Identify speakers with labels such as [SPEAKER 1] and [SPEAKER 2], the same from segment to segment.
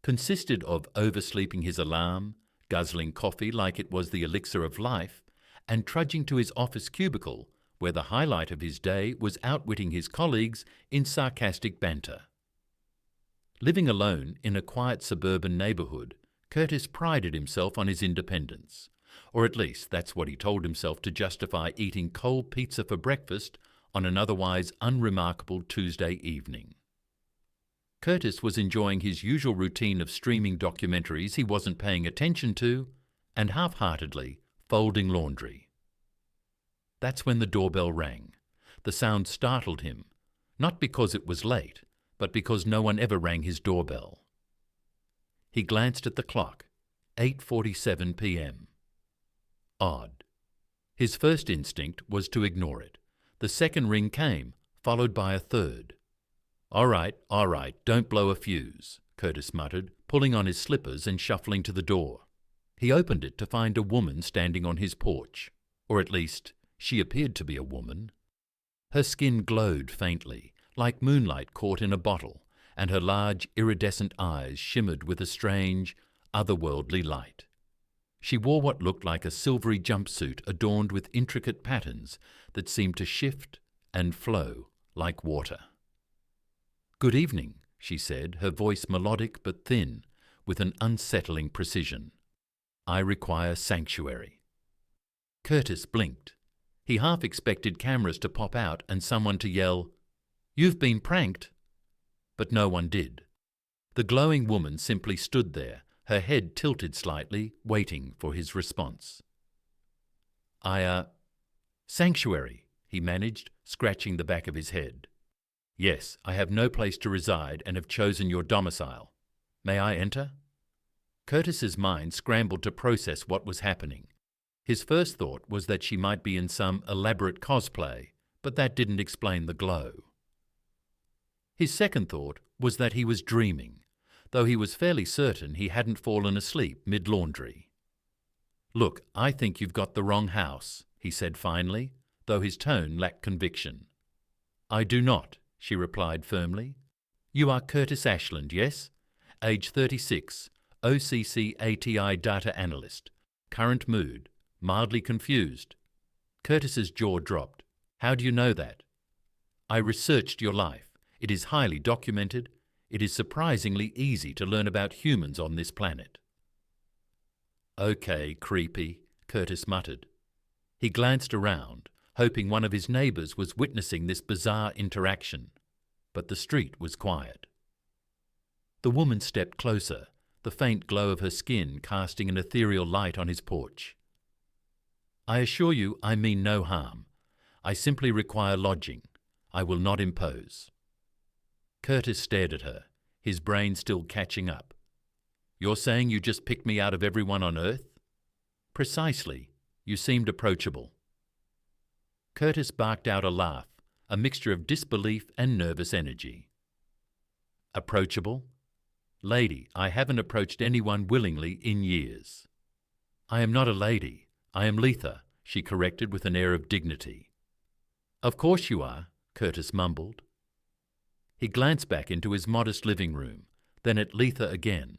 [SPEAKER 1] consisted of oversleeping his alarm, guzzling coffee like it was the elixir of life, and trudging to his office cubicle, where the highlight of his day was outwitting his colleagues in sarcastic banter. Living alone in a quiet suburban neighbourhood, Curtis prided himself on his independence, or at least that's what he told himself to justify eating cold pizza for breakfast on an otherwise unremarkable Tuesday evening. Curtis was enjoying his usual routine of streaming documentaries he wasn't paying attention to and half-heartedly folding laundry. That's when the doorbell rang. The sound startled him, not because it was late, but because no one ever rang his doorbell. He glanced at the clock, 8:47 p.m. Odd. His first instinct was to ignore it. The second ring came, followed by a third. All right, don't blow a fuse," Curtis muttered, pulling on his slippers and shuffling to the door. He opened it to find a woman standing on his porch, or at least, she appeared to be a woman. Her skin glowed faintly, like moonlight caught in a bottle, and her large, iridescent eyes shimmered with a strange, otherworldly light. She wore what looked like a silvery jumpsuit adorned with intricate patterns that seemed to shift and flow like water. "Good evening," she said, her voice melodic but thin, with an unsettling precision. "I require sanctuary." Curtis blinked. He half expected cameras to pop out and someone to yell, "You've been pranked!" But no one did. The glowing woman simply stood there, her head tilted slightly, waiting for his response. Sanctuary," he managed, scratching the back of his head. "Yes, I have no place to reside and have chosen your domicile. May I enter?" Curtis's mind scrambled to process what was happening. His first thought was that she might be in some elaborate cosplay, but that didn't explain the glow. His second thought was that he was dreaming, though he was fairly certain he hadn't fallen asleep mid-laundry. "Look, I think you've got the wrong house," he said finally, though his tone lacked conviction. "I do not," she replied firmly. "You are Curtis Ashland, yes? Age 36, OCC ATI data analyst. Current mood, mildly confused." Curtis's jaw dropped. "How do you know that?" "I researched your life. It is highly documented. It is surprisingly easy to learn about humans on this planet." "Okay, creepy," Curtis muttered. He glanced around, hoping one of his neighbours was witnessing this bizarre interaction, but the street was quiet. The woman stepped closer, the faint glow of her skin casting an ethereal light on his porch. "I assure you I mean no harm. I simply require lodging. I will not impose." Curtis stared at her, his brain still catching up. "You're saying you just picked me out of everyone on Earth?" "Precisely. You seemed approachable." Curtis barked out a laugh, a mixture of disbelief and nervous energy. "Approachable? Lady, I haven't approached anyone willingly in years." "I am not a lady. I am Letha," she corrected with an air of dignity. "Of course you are," Curtis mumbled. He glanced back into his modest living room, then at Letha again.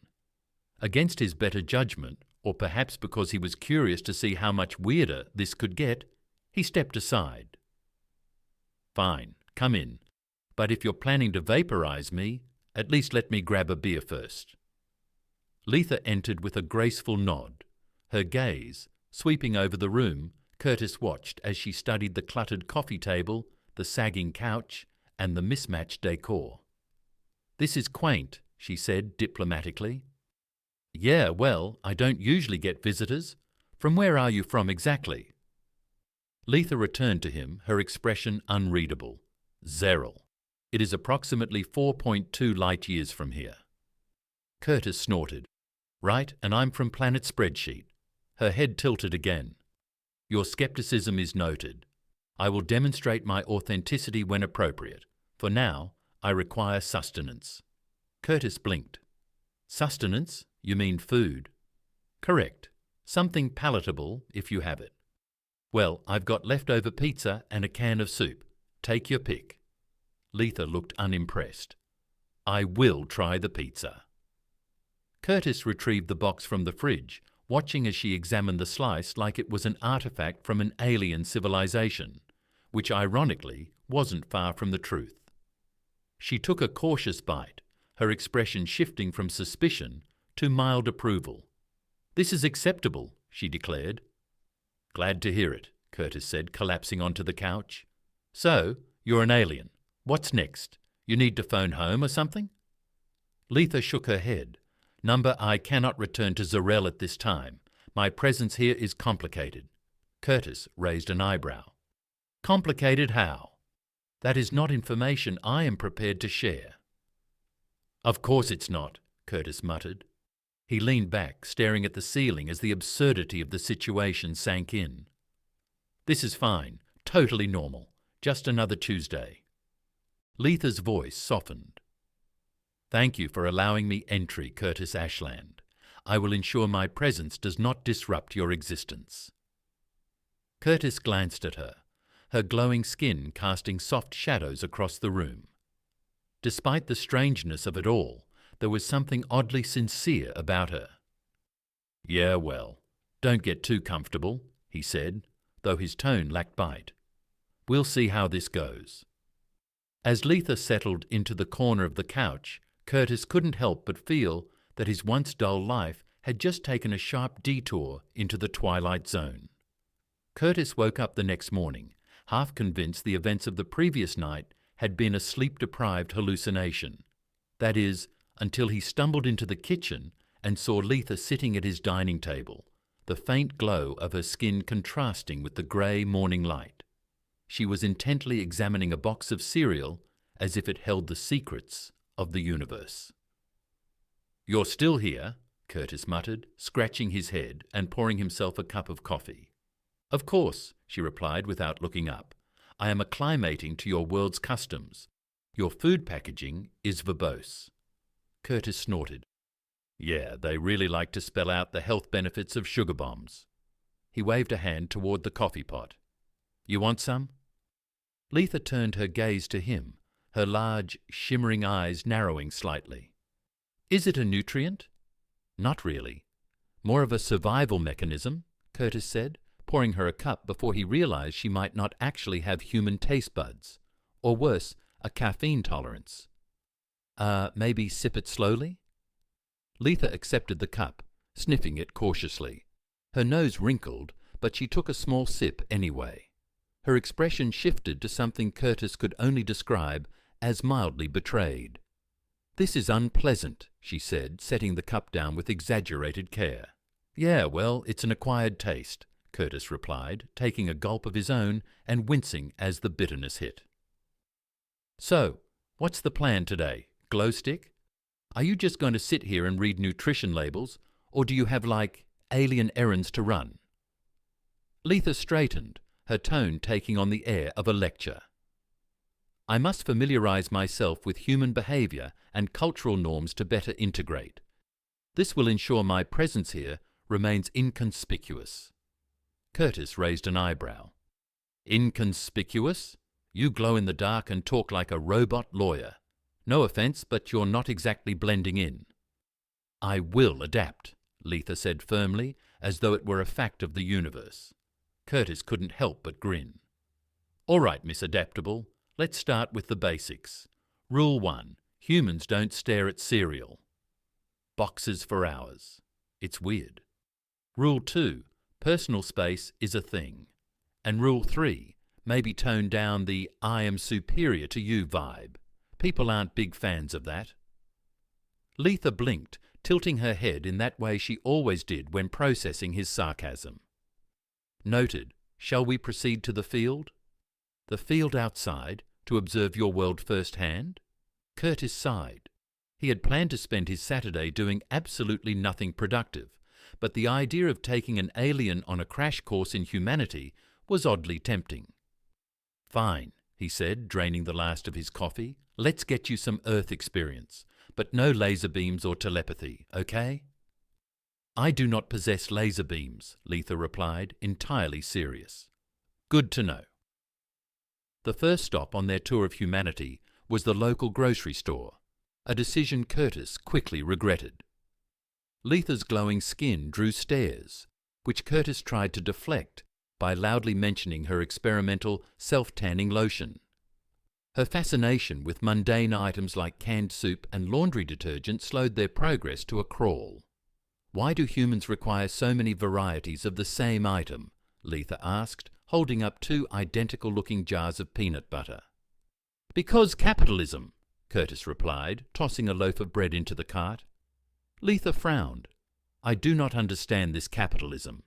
[SPEAKER 1] Against his better judgment, or perhaps because he was curious to see how much weirder this could get, he stepped aside. "Fine, come in. But if you're planning to vaporize me, at least let me grab a beer first." Letha entered with a graceful nod. Her gaze, sweeping over the room, Curtis watched as she studied the cluttered coffee table, the sagging couch, and the mismatched decor. "This is quaint," she said diplomatically. "Yeah, well, I don't usually get visitors. From where are you from exactly?" Letha returned to him, her expression unreadable. "Zeril. It is approximately 4.2 light-years from here." Curtis snorted. "Right, and I'm from Planet Spreadsheet." Her head tilted again. "Your skepticism is noted. I will demonstrate my authenticity when appropriate. For now, I require sustenance." Curtis blinked. "Sustenance? You mean food?" "Correct. Something palatable, if you have it." "Well, I've got leftover pizza and a can of soup. Take your pick." Letha looked unimpressed. "I will try the pizza." Curtis retrieved the box from the fridge, watching as she examined the slice like it was an artifact from an alien civilization, which ironically wasn't far from the truth. She took a cautious bite, her expression shifting from suspicion to mild approval. "This is acceptable," she declared. "Glad to hear it," Curtis said, collapsing onto the couch. "So, you're an alien. What's next? You need to phone home or something?" Letha shook her head. "Number, I cannot return to Zarel at this time. My presence here is complicated." Curtis raised an eyebrow. "Complicated how?" "That is not information I am prepared to share." "Of course it's not," Curtis muttered. He leaned back, staring at the ceiling as the absurdity of the situation sank in. "This is fine, totally normal, just another Tuesday." Letha's voice softened. "Thank you for allowing me entry, Curtis Ashland. I will ensure my presence does not disrupt your existence." Curtis glanced at her, her glowing skin casting soft shadows across the room. Despite the strangeness of it all, there was something oddly sincere about her. "Yeah, well, don't get too comfortable," he said, though his tone lacked bite. "We'll see how this goes." As Letha settled into the corner of the couch, Curtis couldn't help but feel that his once dull life had just taken a sharp detour into the twilight zone. Curtis woke up the next morning, half convinced the events of the previous night had been a sleep-deprived hallucination. That is, until he stumbled into the kitchen and saw Letha sitting at his dining table, the faint glow of her skin contrasting with the grey morning light. She was intently examining a box of cereal as if it held the secrets of the universe. "You're still here," Curtis muttered, scratching his head and pouring himself a cup of coffee. "Of course," she replied without looking up. "I am acclimating to your world's customs. Your food packaging is verbose." Curtis snorted. "Yeah, they really like to spell out the health benefits of sugar bombs." He waved a hand toward the coffee pot. "You want some?" Letha turned her gaze to him, her large, shimmering eyes narrowing slightly. "Is it a nutrient?" "Not really. More of a survival mechanism," Curtis said, pouring her a cup before he realized she might not actually have human taste buds, or worse, a caffeine tolerance. Maybe sip it slowly?" Letha accepted the cup, sniffing it cautiously. Her nose wrinkled, but she took a small sip anyway. Her expression shifted to something Curtis could only describe as mildly betrayed. "This is unpleasant," she said, setting the cup down with exaggerated care. "Yeah, well, it's an acquired taste," Curtis replied, taking a gulp of his own and wincing as the bitterness hit. "So, what's the plan today? Glow stick? Are you just going to sit here and read nutrition labels, or do you have, alien errands to run?" Letha straightened, her tone taking on the air of a lecture. "I must familiarize myself with human behavior and cultural norms to better integrate. This will ensure my presence here remains inconspicuous." Curtis raised an eyebrow. "Inconspicuous? You glow in the dark and talk like a robot lawyer. No offense, but you're not exactly blending in." "I will adapt," Letha said firmly, as though it were a fact of the universe. Curtis couldn't help but grin. "All right, Miss Adaptable, let's start with the basics. Rule 1. Humans don't stare at cereal. Boxes for hours. It's weird. Rule 2. Personal space is a thing. And Rule 3. Maybe tone down the I am superior to you vibe. People aren't big fans of that." Letha blinked, tilting her head in that way she always did when processing his sarcasm. "Noted. Shall we proceed to the field?" "The field outside, to observe your world firsthand?" Curtis sighed. He had planned to spend his Saturday doing absolutely nothing productive, but the idea of taking an alien on a crash course in humanity was oddly tempting. "Fine," he said, draining the last of his coffee. "Let's get you some Earth experience, but no laser beams or telepathy, okay?" "I do not possess laser beams," Letha replied, entirely serious. "Good to know." The first stop on their tour of humanity was the local grocery store, a decision Curtis quickly regretted. Letha's glowing skin drew stares, which Curtis tried to deflect by loudly mentioning her experimental self-tanning lotion. Her fascination with mundane items like canned soup and laundry detergent slowed their progress to a crawl. "Why do humans require so many varieties of the same item?" Letha asked, holding up two identical-looking jars of peanut butter. "Because capitalism," Curtis replied, tossing a loaf of bread into the cart. Letha frowned. "I do not understand this capitalism."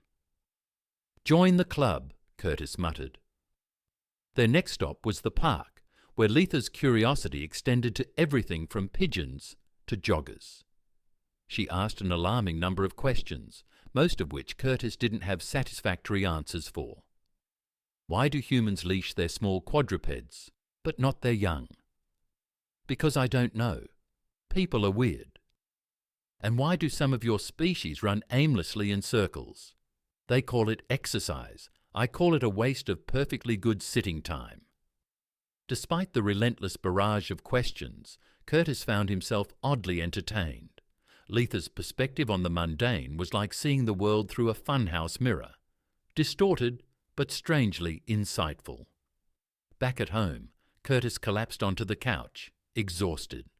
[SPEAKER 1] "Join the club," Curtis muttered. Their next stop was the park, where Letha's curiosity extended to everything from pigeons to joggers. She asked an alarming number of questions, most of which Curtis didn't have satisfactory answers for. Why do humans leash their small quadrupeds, but not their young? Because I don't know. People are weird. And why do some of your species run aimlessly in circles? They call it exercise. I call it a waste of perfectly good sitting time. Despite the relentless barrage of questions, Curtis found himself oddly entertained. Letha's perspective on the mundane was like seeing the world through a funhouse mirror. Distorted, but strangely insightful. Back at home, Curtis collapsed onto the couch, exhausted.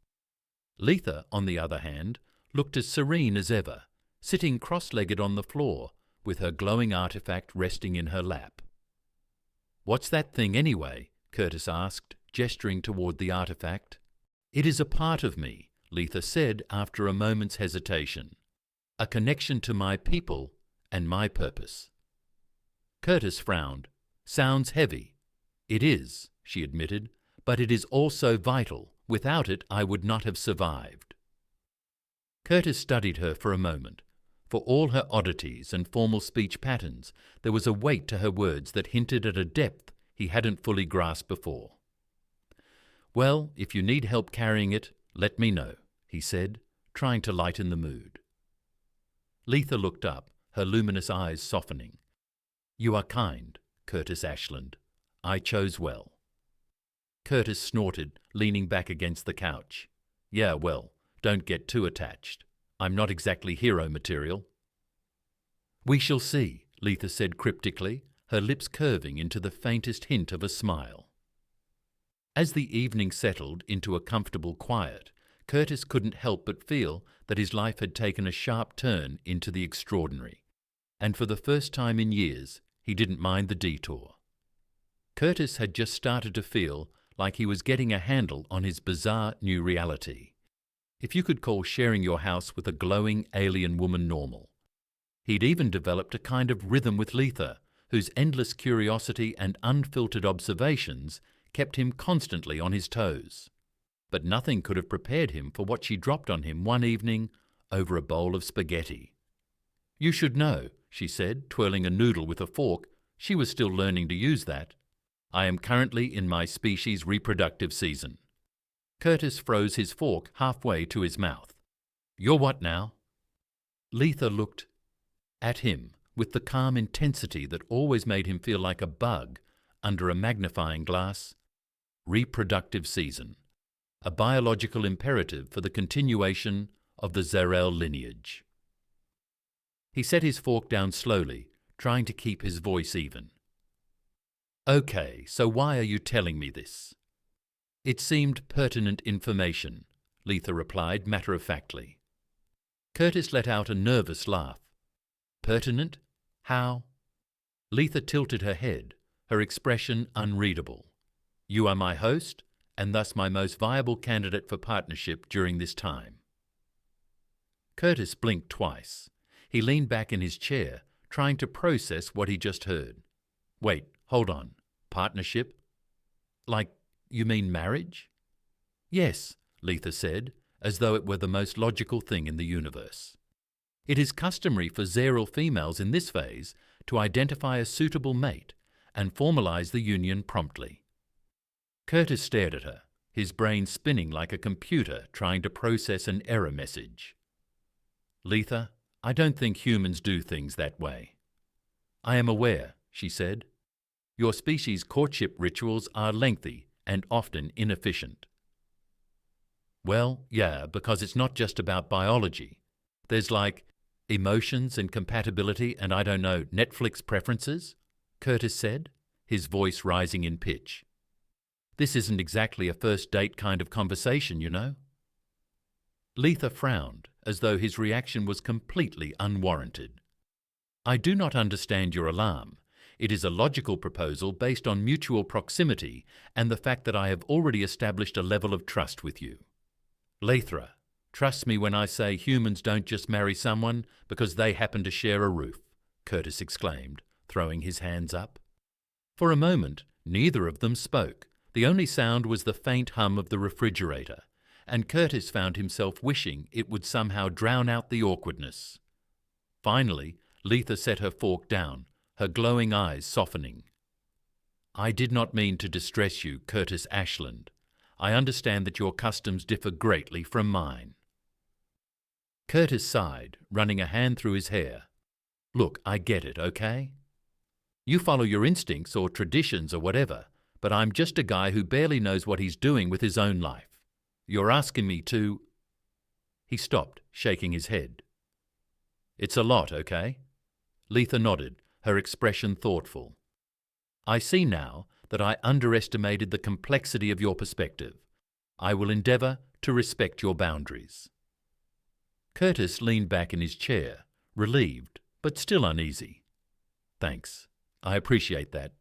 [SPEAKER 1] Letha, on the other hand, looked as serene as ever, sitting cross-legged on the floor, with her glowing artifact resting in her lap. "What's that thing anyway?" Curtis asked, gesturing toward the artifact. "It is a part of me," Letha said after a moment's hesitation. "A connection to my people and my purpose." Curtis frowned. "Sounds heavy." "It is," she admitted, "but it is also vital. Without it, I would not have survived." Curtis studied her for a moment. For all her oddities and formal speech patterns, there was a weight to her words that hinted at a depth he hadn't fully grasped before. "Well, if you need help carrying it, let me know," he said, trying to lighten the mood. Letha looked up, her luminous eyes softening. "You are kind, Curtis Ashland. I chose well." Curtis snorted, leaning back against the couch. "Yeah, well, don't get too attached. I'm not exactly hero material." "We shall see," Letha said cryptically, her lips curving into the faintest hint of a smile. As the evening settled into a comfortable quiet, Curtis couldn't help but feel that his life had taken a sharp turn into the extraordinary, and for the first time in years, he didn't mind the detour. Curtis had just started to feel like he was getting a handle on his bizarre new reality. If you could call sharing your house with a glowing alien woman normal. He'd even developed a kind of rhythm with Letha, whose endless curiosity and unfiltered observations kept him constantly on his toes. But nothing could have prepared him for what she dropped on him one evening over a bowl of spaghetti. "You should know," she said, twirling a noodle with a fork. She was still learning to use that. "I am currently in my species' reproductive season." Curtis froze his fork halfway to his mouth. "You're what now?" Letha looked at him with the calm intensity that always made him feel like a bug under a magnifying glass. "Reproductive season. A biological imperative for the continuation of the Zarel lineage." He set his fork down slowly, trying to keep his voice even. "Okay, so why are you telling me this?" "It seemed pertinent information," Letha replied matter-of-factly. Curtis let out a nervous laugh. "Pertinent? How?" Letha tilted her head, her expression unreadable. "You are my host, and thus my most viable candidate for partnership during this time." Curtis blinked twice. He leaned back in his chair, trying to process what he just heard. "Wait, hold on. Partnership? Like, you mean marriage?" "Yes," Letha said, as though it were the most logical thing in the universe. "It is customary for Zarel females in this phase to identify a suitable mate and formalize the union promptly." Curtis stared at her, his brain spinning like a computer trying to process an error message. "Letha, I don't think humans do things that way." "I am aware," she said. "Your species' courtship rituals are lengthy and often inefficient." "Well, yeah, because it's not just about biology. There's like Emotions and compatibility and I don't know, Netflix preferences? Curtis said, his voice rising in pitch. This isn't exactly a first date kind of conversation, you know. Letha frowned, as though his reaction was completely unwarranted. I do not understand your alarm. It is a logical proposal based on mutual proximity and the fact that I have already established a level of trust with you. Letha, trust me when I say humans don't just marry someone because they happen to share a roof, Curtis exclaimed, throwing his hands up. For a moment, neither of them spoke. The only sound was the faint hum of the refrigerator, and Curtis found himself wishing it would somehow drown out the awkwardness. Finally, Letha set her fork down, her glowing eyes softening. I did not mean to distress you, Curtis Ashland. I understand that your customs differ greatly from mine. Curtis sighed, running a hand through his hair. Look, I get it, okay? You follow your instincts or traditions or whatever, but I'm just a guy who barely knows what he's doing with his own life. You're asking me to... He stopped, shaking his head. It's a lot, okay? Letha nodded, her expression thoughtful. I see now that I underestimated the complexity of your perspective. I will endeavour to respect your boundaries. Curtis leaned back in his chair, relieved, but still uneasy. Thanks. I appreciate that.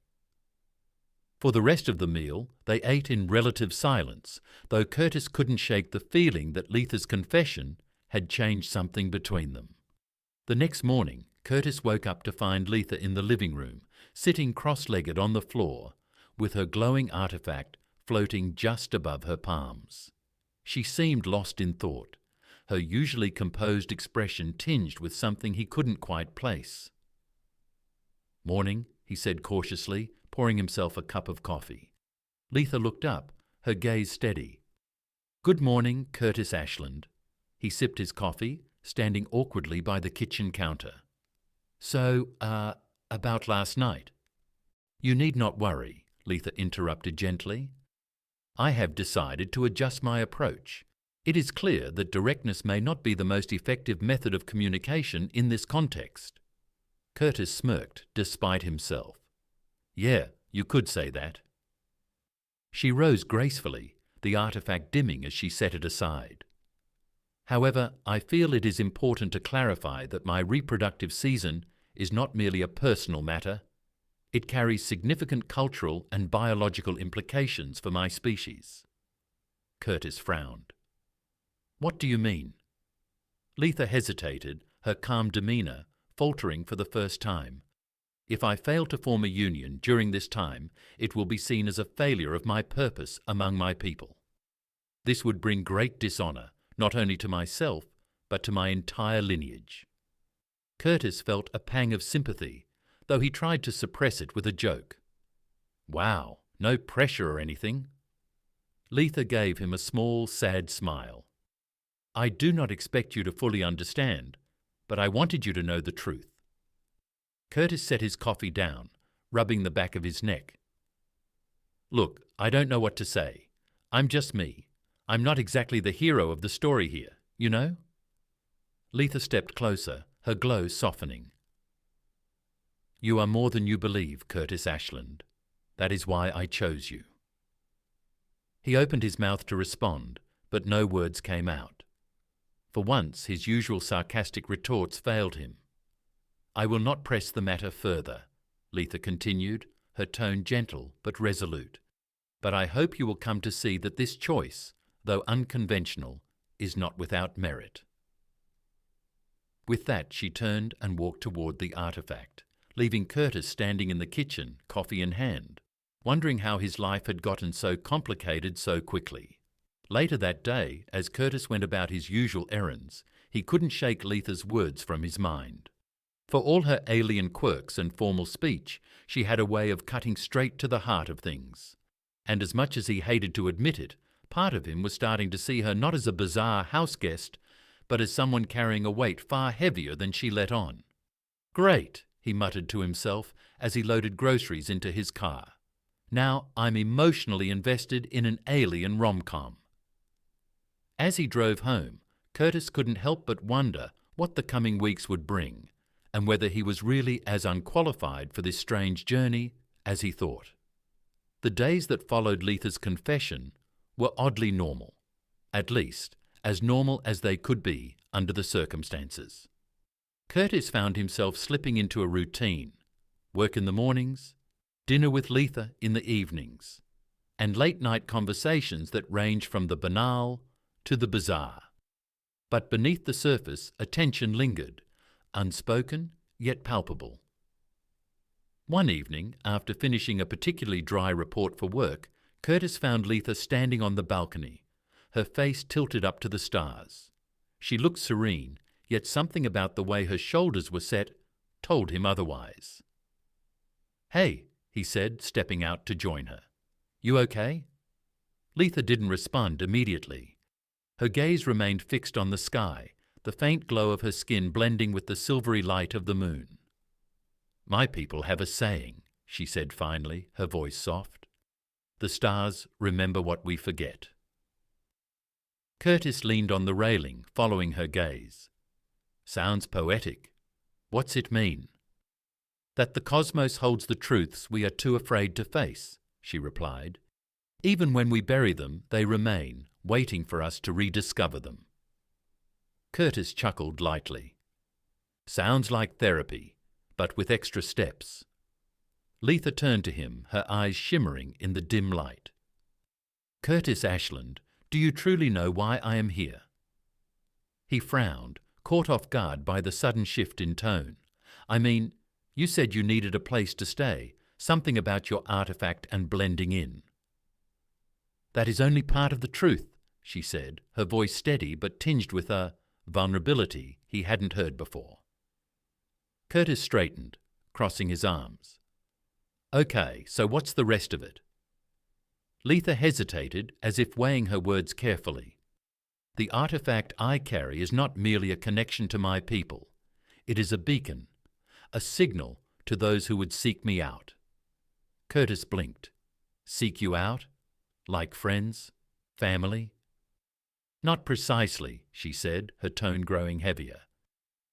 [SPEAKER 1] For the rest of the meal, they ate in relative silence, though Curtis couldn't shake the feeling that Letha's confession had changed something between them. The next morning, Curtis woke up to find Letha in the living room, sitting cross-legged on the floor, with her glowing artifact floating just above her palms. She seemed lost in thought, her usually composed expression tinged with something he couldn't quite place. Morning, he said cautiously, pouring himself a cup of coffee. Letha looked up, her gaze steady. Good morning, Curtis Ashland. He sipped his coffee, standing awkwardly by the kitchen counter. So, about last night. You need not worry, Letha interrupted gently. I have decided to adjust my approach. It is clear that directness may not be the most effective method of communication in this context. Curtis smirked, despite himself. Yeah, you could say that. She rose gracefully, the artifact dimming as she set it aside. However, I feel it is important to clarify that my reproductive season is not merely a personal matter. It carries significant cultural and biological implications for my species. Curtis frowned. What do you mean? Letha hesitated, her calm demeanour faltering for the first time. If I fail to form a union during this time, it will be seen as a failure of my purpose among my people. This would bring great dishonour, not only to myself, but to my entire lineage. Curtis felt a pang of sympathy, though he tried to suppress it with a joke. Wow, no pressure or anything. Letha gave him a small, sad smile. I do not expect you to fully understand, but I wanted you to know the truth. Curtis set his coffee down, rubbing the back of his neck. Look, I don't know what to say. I'm just me. I'm not exactly the hero of the story here, you know? Letha stepped closer, her glow softening. You are more than you believe, Curtis Ashland. That is why I chose you. He opened his mouth to respond, but no words came out. For once, his usual sarcastic retorts failed him. I will not press the matter further, Letha continued, her tone gentle but resolute. But I hope you will come to see that this choice, though unconventional, is not without merit. With that, she turned and walked toward the artifact, leaving Curtis standing in the kitchen, coffee in hand, wondering how his life had gotten so complicated so quickly. Later that day, as Curtis went about his usual errands, he couldn't shake Letha's words from his mind. For all her alien quirks and formal speech, she had a way of cutting straight to the heart of things. And as much as he hated to admit it, part of him was starting to see her not as a bizarre house guest, but as someone carrying a weight far heavier than she let on. Great, he muttered to himself as he loaded groceries into his car. Now I'm emotionally invested in an alien rom-com. As he drove home, Curtis couldn't help but wonder what the coming weeks would bring, and whether he was really as unqualified for this strange journey as he thought. The days that followed Letha's confession were oddly normal, at least as normal as they could be under the circumstances. Curtis found himself slipping into a routine: work in the mornings, dinner with Letha in the evenings, and late-night conversations that range from the banal to the bizarre. But beneath the surface, a tension lingered, unspoken yet palpable. One evening, after finishing a particularly dry report for work, Curtis found Letha standing on the balcony, her face tilted up to the stars. She looked serene, yet something about the way her shoulders were set told him otherwise. "Hey," he said, stepping out to join her. "You okay?" Letha didn't respond immediately. Her gaze remained fixed on the sky, the faint glow of her skin blending with the silvery light of the moon. "My people have a saying," she said finally, her voice soft. "The stars remember what we forget." Curtis leaned on the railing, following her gaze. "Sounds poetic. What's it mean?" "That the cosmos holds the truths we are too afraid to face," she replied. "Even when we bury them, they remain, waiting for us to rediscover them." Curtis chuckled lightly. "Sounds like therapy, but with extra steps." Letha turned to him, her eyes shimmering in the dim light. "Curtis Ashland, do you truly know why I am here?" He frowned, caught off guard by the sudden shift in tone. "I mean, you said you needed a place to stay, something about your artifact and blending in." "That is only part of the truth," she said, her voice steady but tinged with a vulnerability he hadn't heard before. Curtis straightened, crossing his arms. "Okay, so what's the rest of it?" Letha hesitated, as if weighing her words carefully. "The artifact I carry is not merely a connection to my people. It is a beacon, a signal to those who would seek me out." Curtis blinked. "Seek you out? Like friends? Family?" "Not precisely," she said, her tone growing heavier.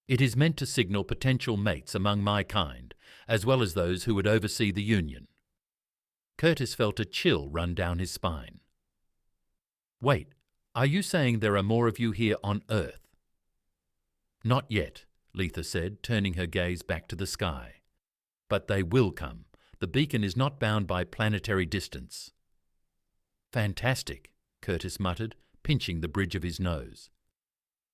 [SPEAKER 1] "It is meant to signal potential mates among my kind, as well as those who would oversee the union." Curtis felt a chill run down his spine. "Wait, are you saying there are more of you here on Earth?" "Not yet," Letha said, turning her gaze back to the sky. "But they will come. The beacon is not bound by planetary distance." "Fantastic," Curtis muttered, pinching the bridge of his nose.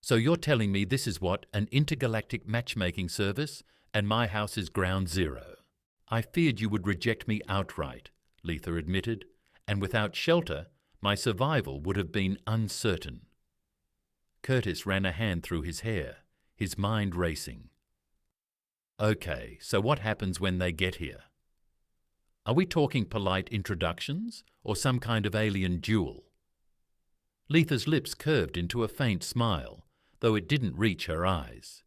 [SPEAKER 1] "So you're telling me this is what, an intergalactic matchmaking service, and my house is ground zero?" "I feared you would reject me outright," Letha admitted, "and without shelter, my survival would have been uncertain." Curtis ran a hand through his hair, his mind racing. "Okay, so what happens when they get here? Are we talking polite introductions, or some kind of alien duel?" Letha's lips curved into a faint smile, though it didn't reach her eyes.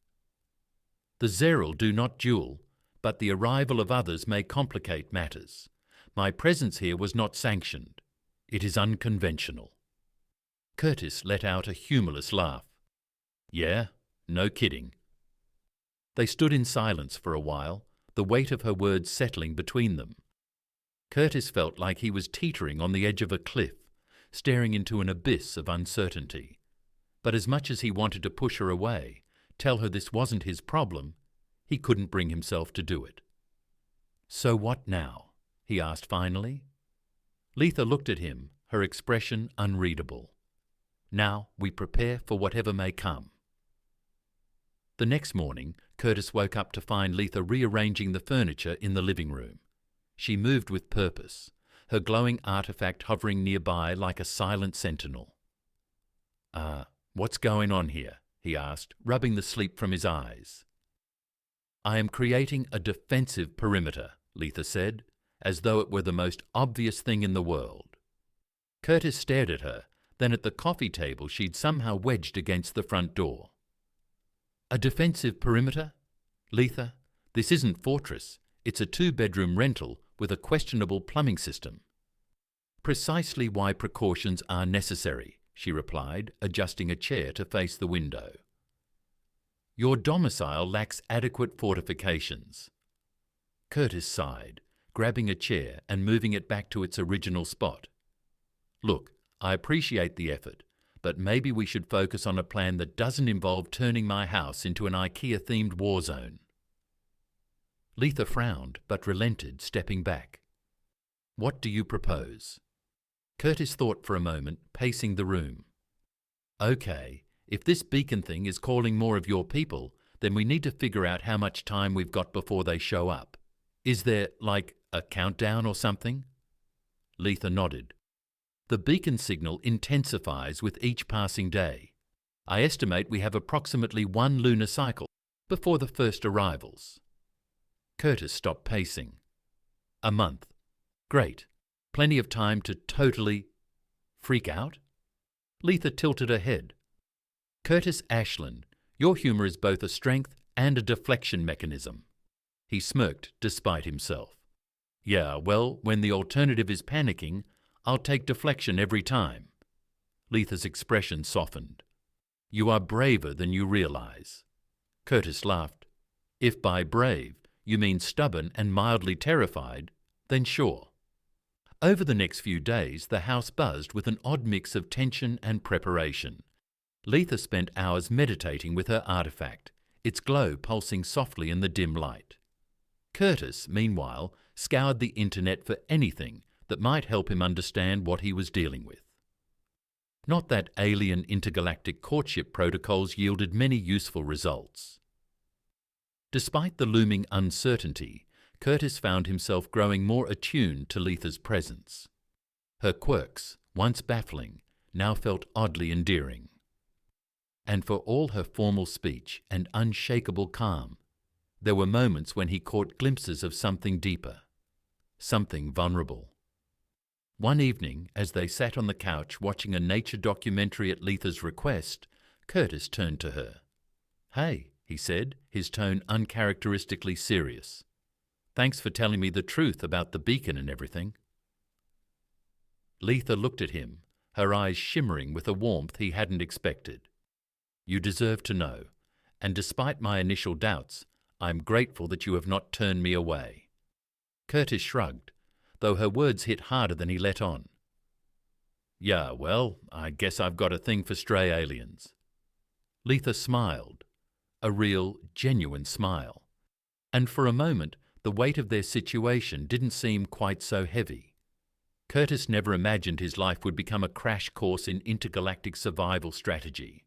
[SPEAKER 1] "The Zeril do not duel, but the arrival of others may complicate matters. My presence here was not sanctioned. It is unconventional." Curtis let out a humorless laugh. "Yeah, no kidding." They stood in silence for a while, the weight of her words settling between them. Curtis felt like he was teetering on the edge of a cliff, staring into an abyss of uncertainty. But as much as he wanted to push her away, tell her this wasn't his problem, he couldn't bring himself to do it. "So what now?" he asked finally. Letha looked at him, her expression unreadable. "Now we prepare for whatever may come." The next morning, Curtis woke up to find Letha rearranging the furniture in the living room. She moved with purpose, her glowing artifact hovering nearby like a silent sentinel. What's going on here?" he asked, rubbing the sleep from his eyes. "I am creating a defensive perimeter," Letha said, as though it were the most obvious thing in the world. Curtis stared at her, then at the coffee table she'd somehow wedged against the front door. "A defensive perimeter? Letha, this isn't Fortress. It's a 2-bedroom rental with a questionable plumbing system." "Precisely why precautions are necessary," she replied, adjusting a chair to face the window. Your domicile lacks adequate fortifications. Curtis sighed, grabbing a chair and moving it back to its original spot. Look, I appreciate the effort, but maybe we should focus on a plan that doesn't involve turning my house into an IKEA-themed war zone. Letha frowned, but relented, stepping back. What do you propose? Curtis thought for a moment, pacing the room. Okay, if this beacon thing is calling more of your people, then we need to figure out how much time we've got before they show up. Is there, like, a countdown or something? Letha nodded. The beacon signal intensifies with each passing day. I estimate we have approximately 1 lunar cycle before the first arrivals. Curtis stopped pacing. A month. Great. Plenty of time to totally freak out? Letha tilted her head. Curtis Ashland, your humour is both a strength and a deflection mechanism. He smirked despite himself. Yeah, well, when the alternative is panicking, I'll take deflection every time. Letha's expression softened. You are braver than you realize. Curtis laughed. If by brave you mean stubborn and mildly terrified, then sure. Over the next few days, the house buzzed with an odd mix of tension and preparation. Letha spent hours meditating with her artifact, its glow pulsing softly in the dim light. Curtis, meanwhile, scoured the internet for anything that might help him understand what he was dealing with. Not that alien intergalactic courtship protocols yielded many useful results. Despite the looming uncertainty, Curtis found himself growing more attuned to Letha's presence. Her quirks, once baffling, now felt oddly endearing. And for all her formal speech and unshakable calm, there were moments when he caught glimpses of something deeper, something vulnerable. One evening, as they sat on the couch watching a nature documentary at Letha's request, Curtis turned to her. Hey, he said, his tone uncharacteristically serious. Thanks for telling me the truth about the beacon and everything. Letha looked at him, her eyes shimmering with a warmth he hadn't expected. You deserve to know, and despite my initial doubts, I'm grateful that you have not turned me away. Curtis shrugged, though her words hit harder than he let on. Yeah, well, I guess I've got a thing for stray aliens. Letha smiled, a real, genuine smile, and for a moment the weight of their situation didn't seem quite so heavy. Curtis never imagined his life would become a crash course in intergalactic survival strategy.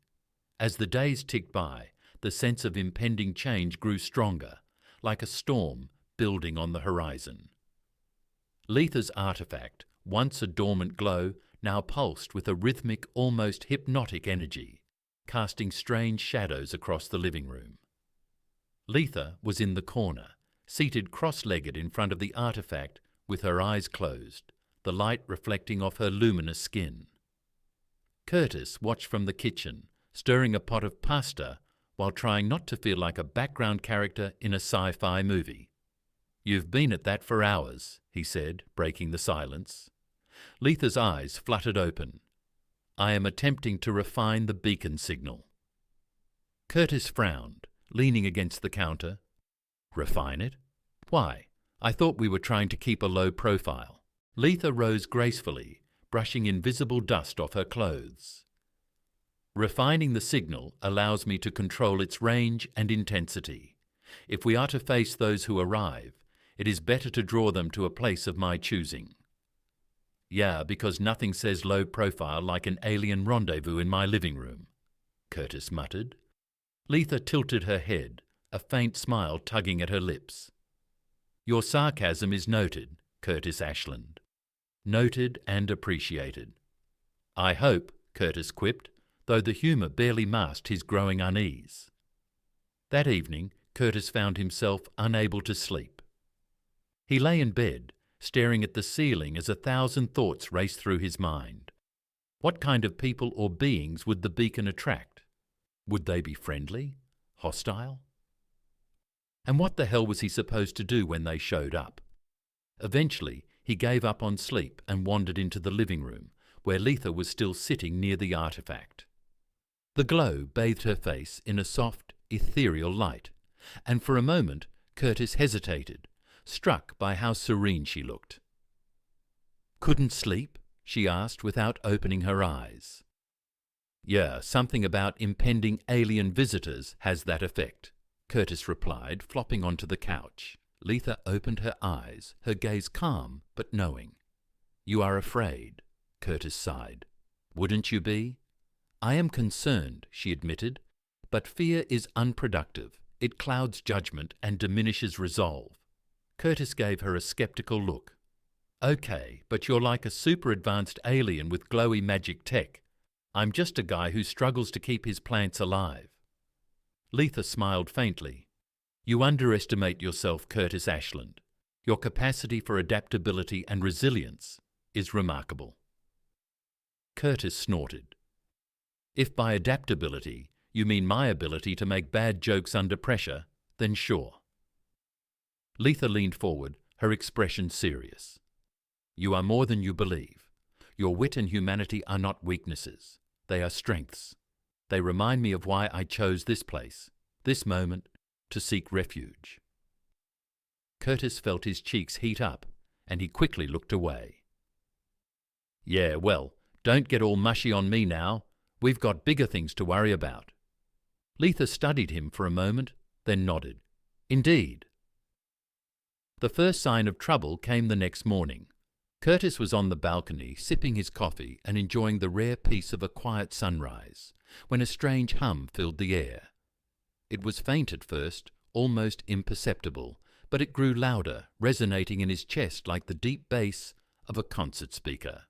[SPEAKER 1] As the days ticked by, the sense of impending change grew stronger, like a storm building on the horizon. Letha's artifact, once a dormant glow, now pulsed with a rhythmic, almost hypnotic energy, casting strange shadows across the living room. Letha was in the corner, seated cross-legged in front of the artifact with her eyes closed, the light reflecting off her luminous skin. Curtis watched from the kitchen, stirring a pot of pasta while trying not to feel like a background character in a sci-fi movie. You've been at that for hours, he said, breaking the silence. Letha's eyes fluttered open. I am attempting to refine the beacon signal. Curtis frowned, leaning against the counter. Refine it? Why? I thought we were trying to keep a low profile. Letha rose gracefully, brushing invisible dust off her clothes. Refining the signal allows me to control its range and intensity. If we are to face those who arrive, it is better to draw them to a place of my choosing. Yeah, because nothing says low profile like an alien rendezvous in my living room, Curtis muttered. Letha tilted her head, a faint smile tugging at her lips. Your sarcasm is noted, Curtis Ashland. Noted and appreciated. I hope, Curtis quipped, though the humour barely masked his growing unease. That evening, Curtis found himself unable to sleep. He lay in bed, staring at the ceiling as 1,000 thoughts raced through his mind. What kind of people or beings would the beacon attract? Would they be friendly? Hostile? And what the hell was he supposed to do when they showed up? Eventually, he gave up on sleep and wandered into the living room, where Letha was still sitting near the artifact. The glow bathed her face in a soft, ethereal light, and for a moment Curtis hesitated, struck by how serene she looked. "Couldn't sleep?" she asked without opening her eyes. "Yeah, something about impending alien visitors has that effect," Curtis replied, flopping onto the couch. Letha opened her eyes, her gaze calm but knowing. "You are afraid," Curtis sighed. "Wouldn't you be?" "I am concerned," she admitted, "but fear is unproductive. It clouds judgment and diminishes resolve." Curtis gave her a skeptical look. "Okay, but you're like a super-advanced alien with glowy magic tech. I'm just a guy who struggles to keep his plants alive." Letha smiled faintly. "You underestimate yourself, Curtis Ashland. Your capacity for adaptability and resilience is remarkable." Curtis snorted. "If by adaptability you mean my ability to make bad jokes under pressure, then sure." Letha leaned forward, her expression serious. "You are more than you believe. Your wit and humanity are not weaknesses. They are strengths. They remind me of why I chose this place, this moment, to seek refuge." Curtis felt his cheeks heat up, and he quickly looked away. "Yeah, well, don't get all mushy on me now. We've got bigger things to worry about." Letha studied him for a moment, then nodded. "Indeed." The first sign of trouble came the next morning. Curtis was on the balcony, sipping his coffee and enjoying the rare peace of a quiet sunrise, when a strange hum filled the air. It was faint at first, almost imperceptible, but it grew louder, resonating in his chest like the deep bass of a concert speaker.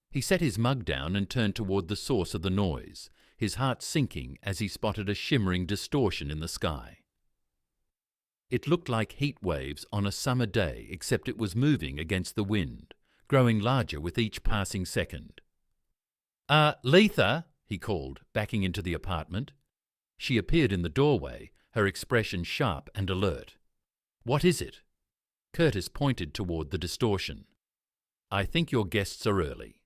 [SPEAKER 1] He set his mug down and turned toward the source of the noise, his heart sinking as he spotted a shimmering distortion in the sky. It looked like heat waves on a summer day, except it was moving against the wind, growing larger with each passing second. Letha," he called, backing into the apartment. She appeared in the doorway, her expression sharp and alert. "What is it?" Curtis pointed toward the distortion. "I think your guests are early."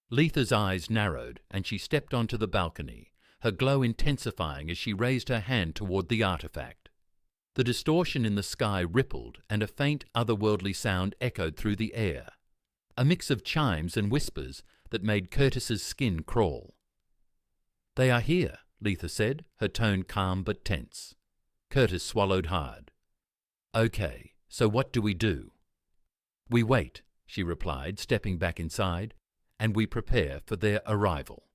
[SPEAKER 1] Letha's eyes narrowed, and she stepped onto the balcony, her glow intensifying as she raised her hand toward the artifact. The distortion in the sky rippled, and a faint, otherworldly sound echoed through the air, a mix of chimes and whispers that made Curtis's skin crawl. "They are here," Letha said, her tone calm but tense. Curtis swallowed hard. "Okay, so what do we do?" "We wait," she replied, stepping back inside, "and we prepare for their arrival."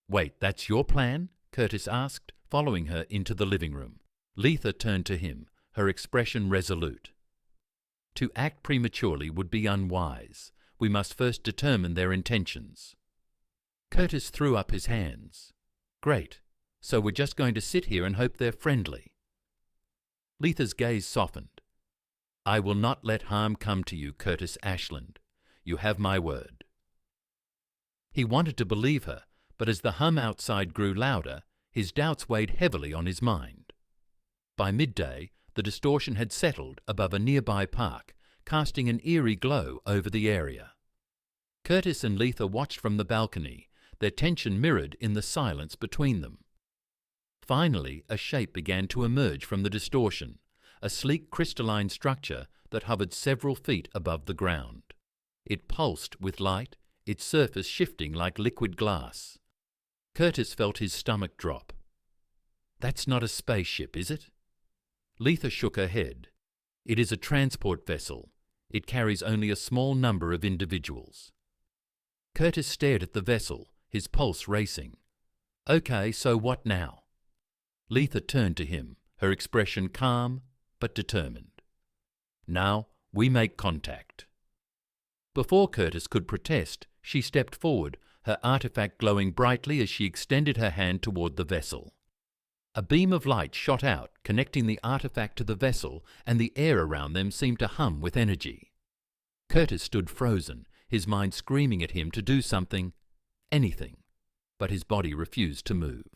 [SPEAKER 1] "Wait, that's your plan?" Curtis asked, following her into the living room. Letha turned to him, her expression resolute. "To act prematurely would be unwise. We must first determine their intentions." Curtis threw up his hands. "Great. So we're just going to sit here and hope they're friendly." Letha's gaze softened. "I will not let harm come to you, Curtis Ashland. You have my word." He wanted to believe her, but as the hum outside grew louder, his doubts weighed heavily on his mind. By midday, the distortion had settled above a nearby park, casting an eerie glow over the area. Curtis and Letha watched from the balcony, their tension mirrored in the silence between them. Finally, a shape began to emerge from the distortion, a sleek crystalline structure that hovered several feet above the ground. It pulsed with light, its surface shifting like liquid glass. Curtis felt his stomach drop. "That's not a spaceship, is it?" Letha shook her head. "It is a transport vessel. It carries only a small number of individuals." Curtis stared at the vessel, his pulse racing. "Okay, so what now?" Letha turned to him, her expression calm but determined. "Now we make contact." Before Curtis could protest, she stepped forward, her artifact glowing brightly as she extended her hand toward the vessel. A beam of light shot out, connecting the artifact to the vessel, and the air around them seemed to hum with energy. Curtis stood frozen, his mind screaming at him to do something, anything, but his body refused to move.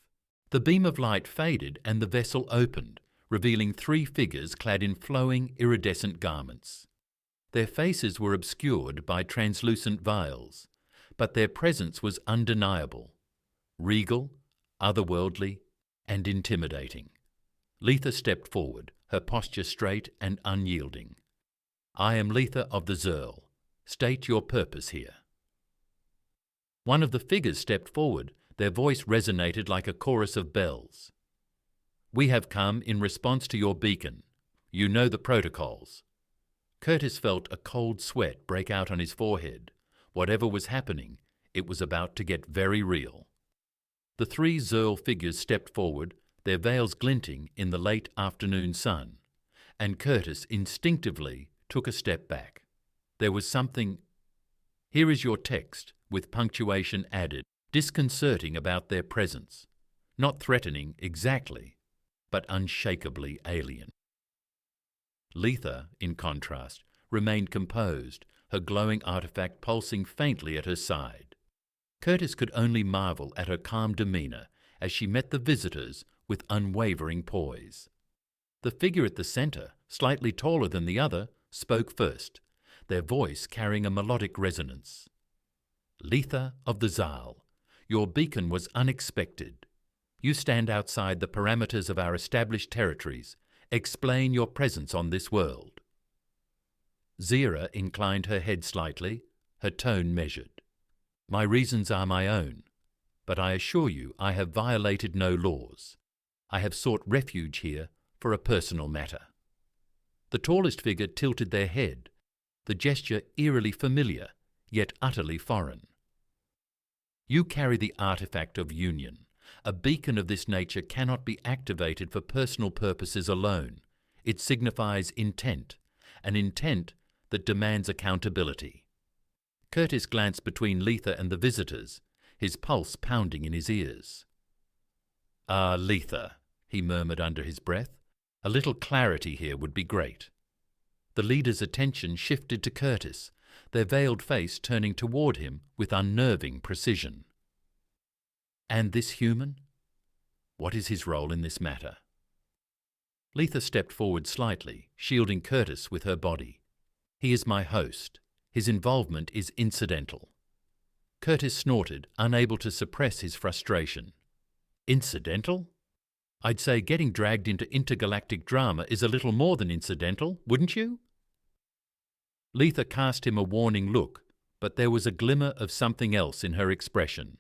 [SPEAKER 1] The beam of light faded and the vessel opened, revealing 3 figures clad in flowing, iridescent garments. Their faces were obscured by translucent veils, but their presence was undeniable. Regal, otherworldly, and intimidating. Letha stepped forward, her posture straight and unyielding. "I am Letha of the Zerl. State your purpose here." One of the figures stepped forward, their voice resonated like a chorus of bells. "We have come in response to your beacon. You know the protocols." Curtis felt a cold sweat break out on his forehead. Whatever was happening, it was about to get very real. The three Zerl figures stepped forward, their veils glinting in the late afternoon sun, and Curtis instinctively took a step back. There was something, here is your text, with punctuation added, disconcerting about their presence. Not threatening exactly, but unshakably alien. Letha, in contrast, remained composed, her glowing artifact pulsing faintly at her side. Curtis could only marvel at her calm demeanour as she met the visitors with unwavering poise. The figure at the centre, slightly taller than the other, spoke first, their voice carrying a melodic resonance. "Letha of the Zal, your beacon was unexpected. You stand outside the parameters of our established territories. Explain your presence on this world." Zira inclined her head slightly, her tone measured. "My reasons are my own, but I assure you I have violated no laws. I have sought refuge here for a personal matter." The tallest figure tilted their head, the gesture eerily familiar, yet utterly foreign. "You carry the artifact of union. A beacon of this nature cannot be activated for personal purposes alone. It signifies intent, an intent that demands accountability." Curtis glanced between Letha and the visitors, his pulse pounding in his ears. "Ah, Letha," he murmured under his breath, "a little clarity here would be great." The leader's attention shifted to Curtis, their veiled face turning toward him with unnerving precision. "And this human? What is his role in this matter?" Letha stepped forward slightly, shielding Curtis with her body. "He is my host. His involvement is incidental." Curtis snorted, unable to suppress his frustration. "Incidental? I'd say getting dragged into intergalactic drama is a little more than incidental, wouldn't you?" Letha cast him a warning look, but there was a glimmer of something else in her expression,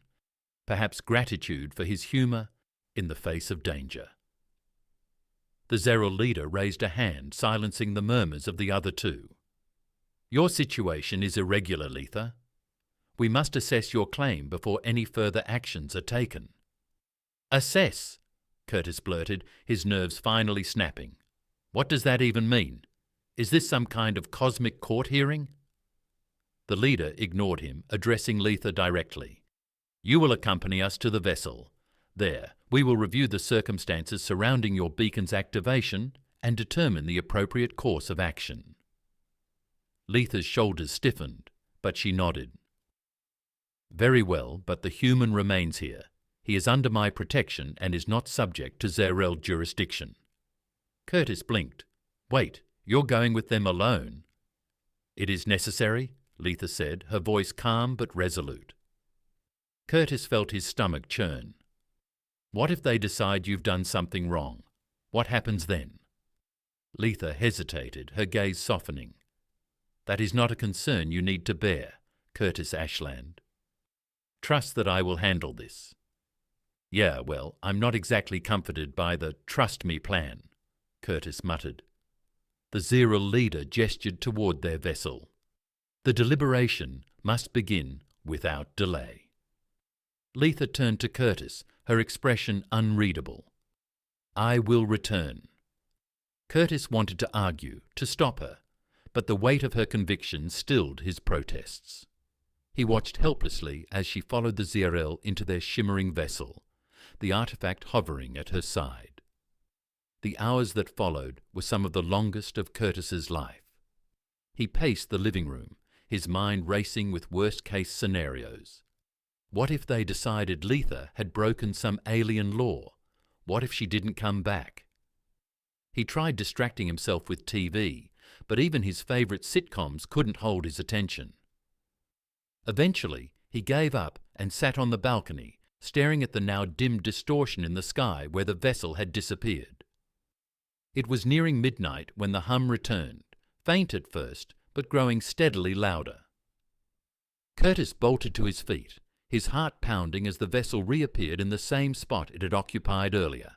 [SPEAKER 1] perhaps gratitude for his humour in the face of danger. The Zeril leader raised a hand, silencing the murmurs of the other two. "Your situation is irregular, Letha. We must assess your claim before any further actions are taken." "Assess?" Curtis blurted, his nerves finally snapping. "What does that even mean? Is this some kind of cosmic court hearing?" The leader ignored him, addressing Letha directly. "You will accompany us to the vessel. There, we will review the circumstances surrounding your beacon's activation and determine the appropriate course of action." Letha's shoulders stiffened, but she nodded. "Very well, but the human remains here. He is under my protection and is not subject to Zerel jurisdiction." Curtis blinked. "Wait, you're going with them alone?" "It is necessary," Letha said, her voice calm but resolute. Curtis felt his stomach churn. "What if they decide you've done something wrong? What happens then?" Letha hesitated, her gaze softening. "That is not a concern you need to bear, Curtis Ashland. Trust that I will handle this." "Yeah, well, I'm not exactly comforted by the trust me plan," Curtis muttered. The Zeril leader gestured toward their vessel. "The deliberation must begin without delay." Letha turned to Curtis, her expression unreadable. "I will return." Curtis wanted to argue, to stop her, but the weight of her conviction stilled his protests. He watched helplessly as she followed the Zeril into their shimmering vessel, the artifact hovering at her side. The hours that followed were some of the longest of Curtis's life. He paced the living room, his mind racing with worst-case scenarios. What if they decided Letha had broken some alien law? What if she didn't come back? He tried distracting himself with TV, but even his favourite sitcoms couldn't hold his attention. Eventually, he gave up and sat on the balcony, staring at the now dim distortion in the sky where the vessel had disappeared. It was nearing midnight when the hum returned, faint at first, but growing steadily louder. Curtis bolted to his feet, his heart pounding as the vessel reappeared in the same spot it had occupied earlier.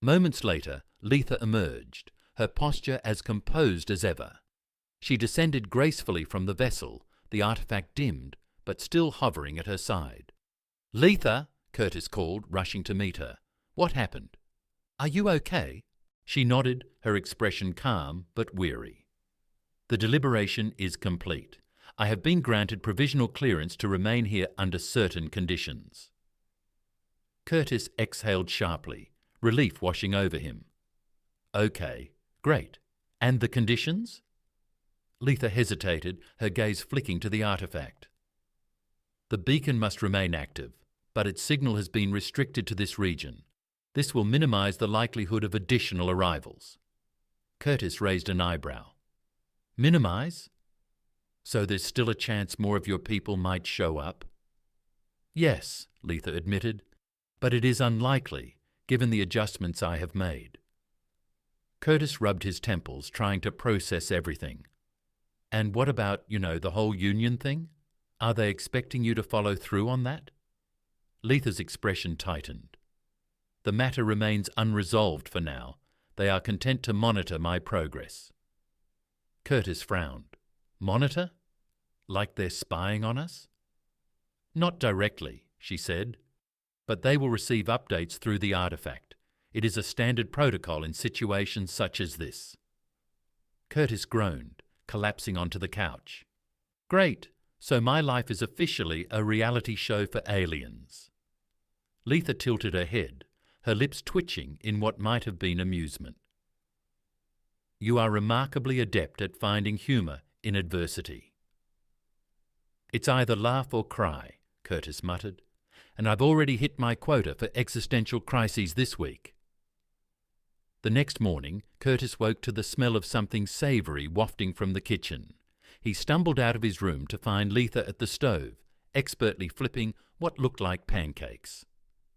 [SPEAKER 1] Moments later, Letha emerged, her posture as composed as ever. She descended gracefully from the vessel, the artifact dimmed, but still hovering at her side. "Letha," Curtis called, rushing to meet her. "What happened? Are you okay?" She nodded, her expression calm but weary. "The deliberation is complete. I have been granted provisional clearance to remain here under certain conditions." Curtis exhaled sharply, relief washing over him. "Okay, great. And the conditions?" Letha hesitated, her gaze flicking to the artifact. "The beacon must remain active, but its signal has been restricted to this region. This will minimize the likelihood of additional arrivals." Curtis raised an eyebrow. "Minimize? So there's still a chance more of your people might show up?" "Yes," Letha admitted, "but it is unlikely, given the adjustments I have made." Curtis rubbed his temples, trying to process everything. "And what about, the whole union thing? Are they expecting you to follow through on that?" Letha's expression tightened. "The matter remains unresolved for now. They are content to monitor my progress." Curtis frowned. "Monitor? Like they're spying on us?" "Not directly," she said, "but they will receive updates through the artifact. It is a standard protocol in situations such as this." Curtis groaned, collapsing onto the couch. "Great, so my life is officially a reality show for aliens." Letha tilted her head, her lips twitching in what might have been amusement. "You are remarkably adept at finding humour in adversity." "It's either laugh or cry," Curtis muttered, "and I've already hit my quota for existential crises this week." The next morning, Curtis woke to the smell of something savoury wafting from the kitchen. He stumbled out of his room to find Letha at the stove, expertly flipping what looked like pancakes.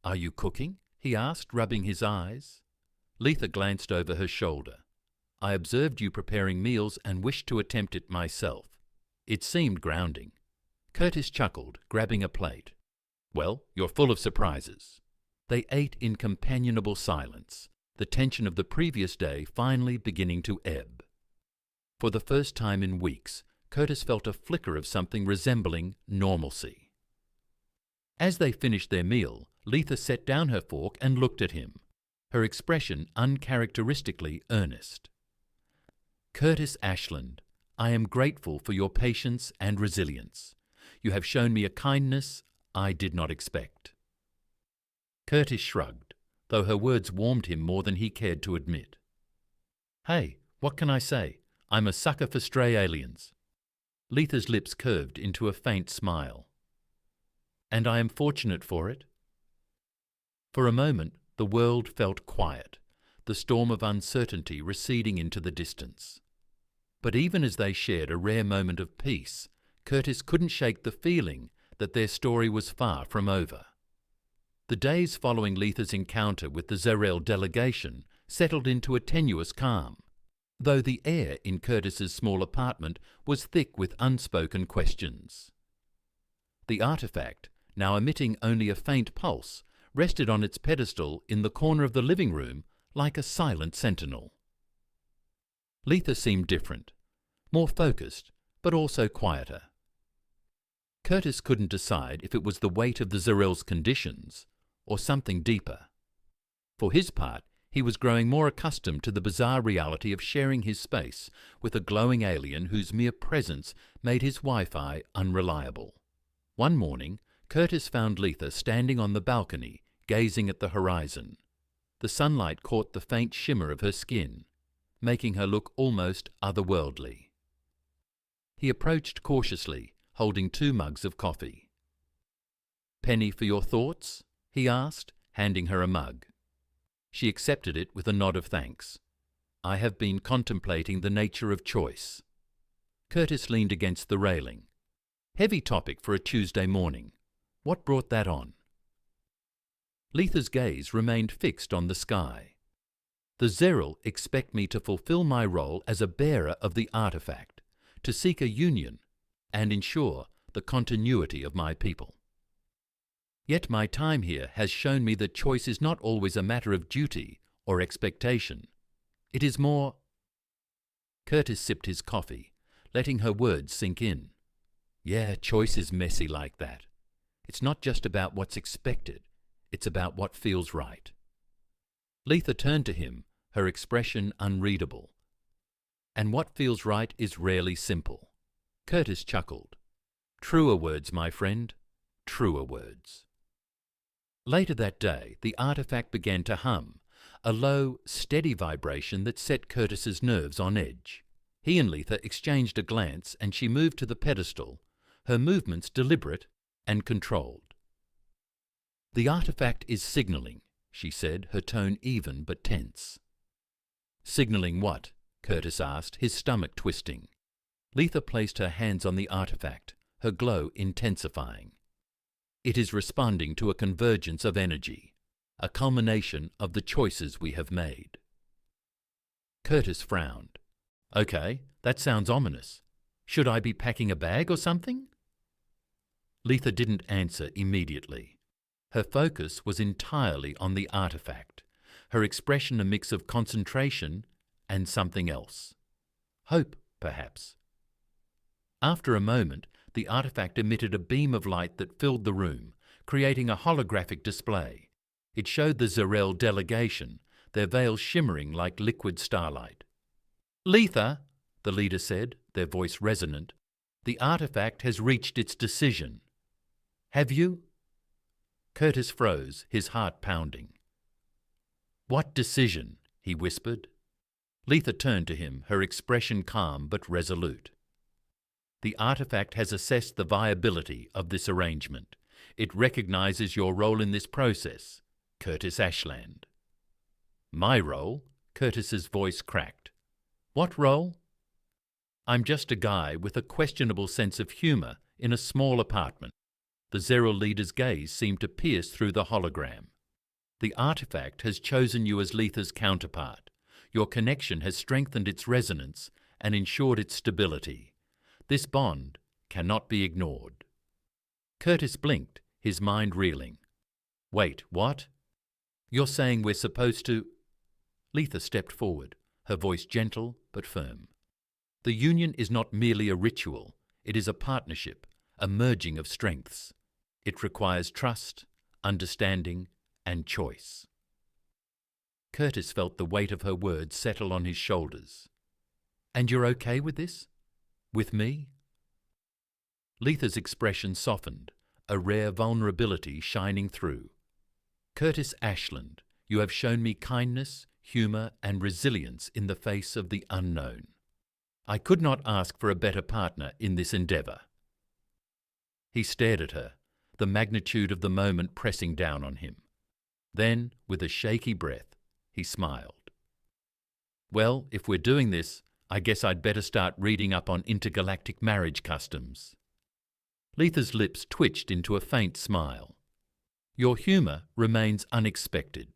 [SPEAKER 1] "Are you cooking?" he asked, rubbing his eyes. Letha glanced over her shoulder. "I observed you preparing meals and wished to attempt it myself." It seemed grounding. Curtis chuckled, grabbing a plate. "Well, you're full of surprises." They ate in companionable silence, the tension of the previous day finally beginning to ebb. For the first time in weeks, Curtis felt a flicker of something resembling normalcy. As they finished their meal, Letha set down her fork and looked at him, her expression uncharacteristically earnest. "Curtis Ashland, I am grateful for your patience and resilience. You have shown me a kindness I did not expect." Curtis shrugged, though her words warmed him more than he cared to admit. "Hey, what can I say? I'm a sucker for stray aliens." Letha's lips curved into a faint smile. "And I am fortunate for it." For a moment, the world felt quiet, the storm of uncertainty receding into the distance. But even as they shared a rare moment of peace, Curtis couldn't shake the feeling that their story was far from over. The days following Letha's encounter with the Zarel delegation settled into a tenuous calm, though the air in Curtis's small apartment was thick with unspoken questions. The artifact, now emitting only a faint pulse, rested on its pedestal in the corner of the living room like a silent sentinel. Letha seemed different, more focused, but also quieter. Curtis couldn't decide if it was the weight of the Zarel's conditions or something deeper. For his part, he was growing more accustomed to the bizarre reality of sharing his space with a glowing alien whose mere presence made his Wi-Fi unreliable. One morning, Curtis found Letha standing on the balcony, gazing at the horizon. The sunlight caught the faint shimmer of her skin, making her look almost otherworldly. He approached cautiously, holding 2 mugs of coffee. "Penny for your thoughts?" he asked, handing her a mug. She accepted it with a nod of thanks. "I have been contemplating the nature of choice." Curtis leaned against the railing. "Heavy topic for a Tuesday morning. What brought that on?" Letha's gaze remained fixed on the sky. The Zeril expect me to fulfill my role as a bearer of the artifact, to seek a union and ensure the continuity of my people. Yet my time here has shown me that choice is not always a matter of duty or expectation. It is more... Curtis sipped his coffee, letting her words sink in. Yeah, choice is messy like that. It's not just about what's expected, it's about what feels right. Letha turned to him, her expression unreadable. And what feels right is rarely simple. Curtis chuckled. Truer words, my friend, truer words. Later that day, the artifact began to hum, a low, steady vibration that set Curtis's nerves on edge. He and Letha exchanged a glance and she moved to the pedestal, her movements deliberate and controlled. The artifact is signalling, she said, her tone even but tense. Signalling what? Curtis asked, his stomach twisting. Letha placed her hands on the artifact, her glow intensifying. It is responding to a convergence of energy, a culmination of the choices we have made. Curtis frowned. Okay, that sounds ominous. Should I be packing a bag or something? Letha didn't answer immediately. Her focus was entirely on the artifact, her expression a mix of concentration and something else. Hope, perhaps. After a moment, the artifact emitted a beam of light that filled the room, creating a holographic display. It showed the Zeril delegation, their veils shimmering like liquid starlight. Letha, the leader said, their voice resonant, the artifact has reached its decision. Have you? Curtis froze, his heart pounding. What decision? He whispered. Letha turned to him, her expression calm but resolute. The artifact has assessed the viability of this arrangement. It recognizes your role in this process, Curtis Ashland. My role? Curtis's voice cracked. What role? I'm just a guy with a questionable sense of humour in a small apartment. The Zeril leader's gaze seemed to pierce through the hologram. The artifact has chosen you as Letha's counterpart. Your connection has strengthened its resonance and ensured its stability. This bond cannot be ignored. Curtis blinked, his mind reeling. Wait, what? You're saying we're supposed to... Letha stepped forward, her voice gentle but firm. The union is not merely a ritual, it is a partnership, a merging of strengths. It requires trust, understanding, and choice. Curtis felt the weight of her words settle on his shoulders. And you're okay with this? With me? Letha's expression softened, a rare vulnerability shining through. Curtis Ashland, you have shown me kindness, humour, and resilience in the face of the unknown. I could not ask for a better partner in this endeavour. He stared at her, the magnitude of the moment pressing down on him. Then, with a shaky breath, he smiled. Well, if we're doing this, I guess I'd better start reading up on intergalactic marriage customs. Letha's lips twitched into a faint smile. Your humour remains unexpected.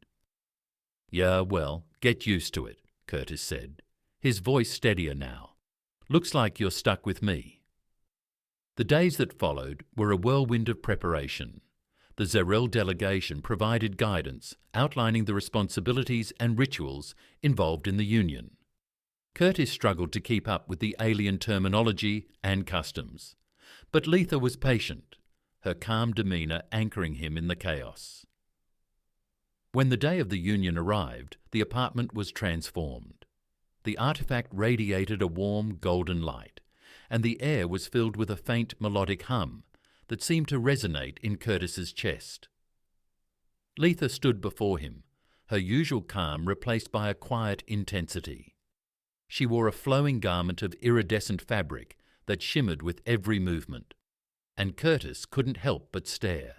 [SPEAKER 1] Yeah, well, get used to it, Curtis said, his voice steadier now. Looks like you're stuck with me. The days that followed were a whirlwind of preparation. The Zeril delegation provided guidance, outlining the responsibilities and rituals involved in the union. Curtis struggled to keep up with the alien terminology and customs, but Letha was patient, her calm demeanour anchoring him in the chaos. When the day of the union arrived, the apartment was transformed. The artifact radiated a warm golden light, and the air was filled with a faint melodic hum that seemed to resonate in Curtis's chest. Letha stood before him, her usual calm replaced by a quiet intensity. She wore a flowing garment of iridescent fabric that shimmered with every movement, and Curtis couldn't help but stare.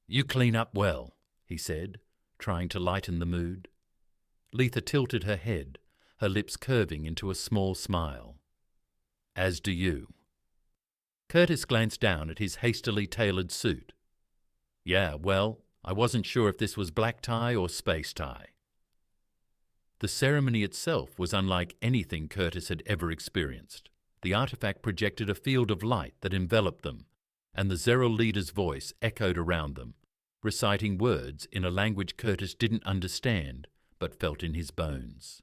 [SPEAKER 1] You clean up well, he said, trying to lighten the mood. Letha tilted her head, her lips curving into a small smile. As do you. Curtis glanced down at his hastily tailored suit. Yeah, well, I wasn't sure if this was black tie or space tie. The ceremony itself was unlike anything Curtis had ever experienced. The artifact projected a field of light that enveloped them, and the Zeral leader's voice echoed around them, reciting words in a language Curtis didn't understand but felt in his bones.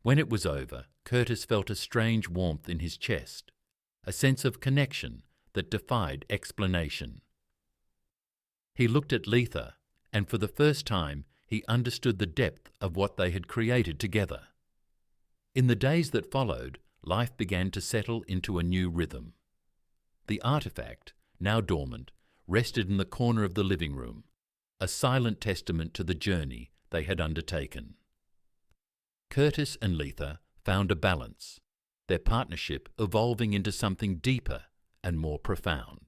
[SPEAKER 1] When it was over, Curtis felt a strange warmth in his chest, a sense of connection that defied explanation. He looked at Letha, and for the first time he understood the depth of what they had created together. In the days that followed, life began to settle into a new rhythm. The artifact, now dormant, rested in the corner of the living room, a silent testament to the journey they had undertaken. Curtis and Letha found a balance, their partnership evolving into something deeper and more profound.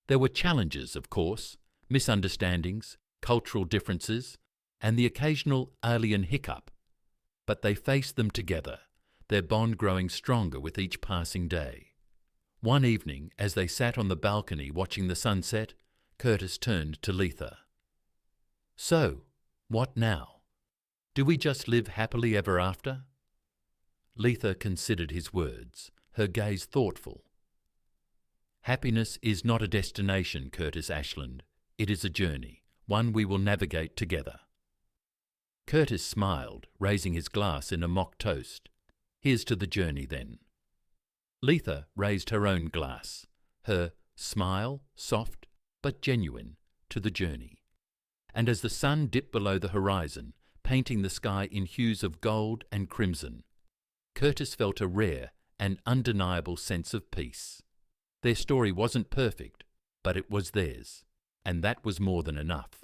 [SPEAKER 1] There were challenges, of course, misunderstandings, cultural differences, and the occasional alien hiccup, but they faced them together, their bond growing stronger with each passing day. One evening, as they sat on the balcony watching the sunset, Curtis turned to Letha. "So, what now? Do we just live happily ever after?" Letha considered his words, her gaze thoughtful. "Happiness is not a destination, Curtis Ashland. It is a journey, one we will navigate together." Curtis smiled, raising his glass in a mock toast. "Here's to the journey, then." Letha raised her own glass, her smile, soft but genuine, to the journey. And as the sun dipped below the horizon, painting the sky in hues of gold and crimson, Curtis felt a rare and undeniable sense of peace. Their story wasn't perfect, but it was theirs, and that was more than enough.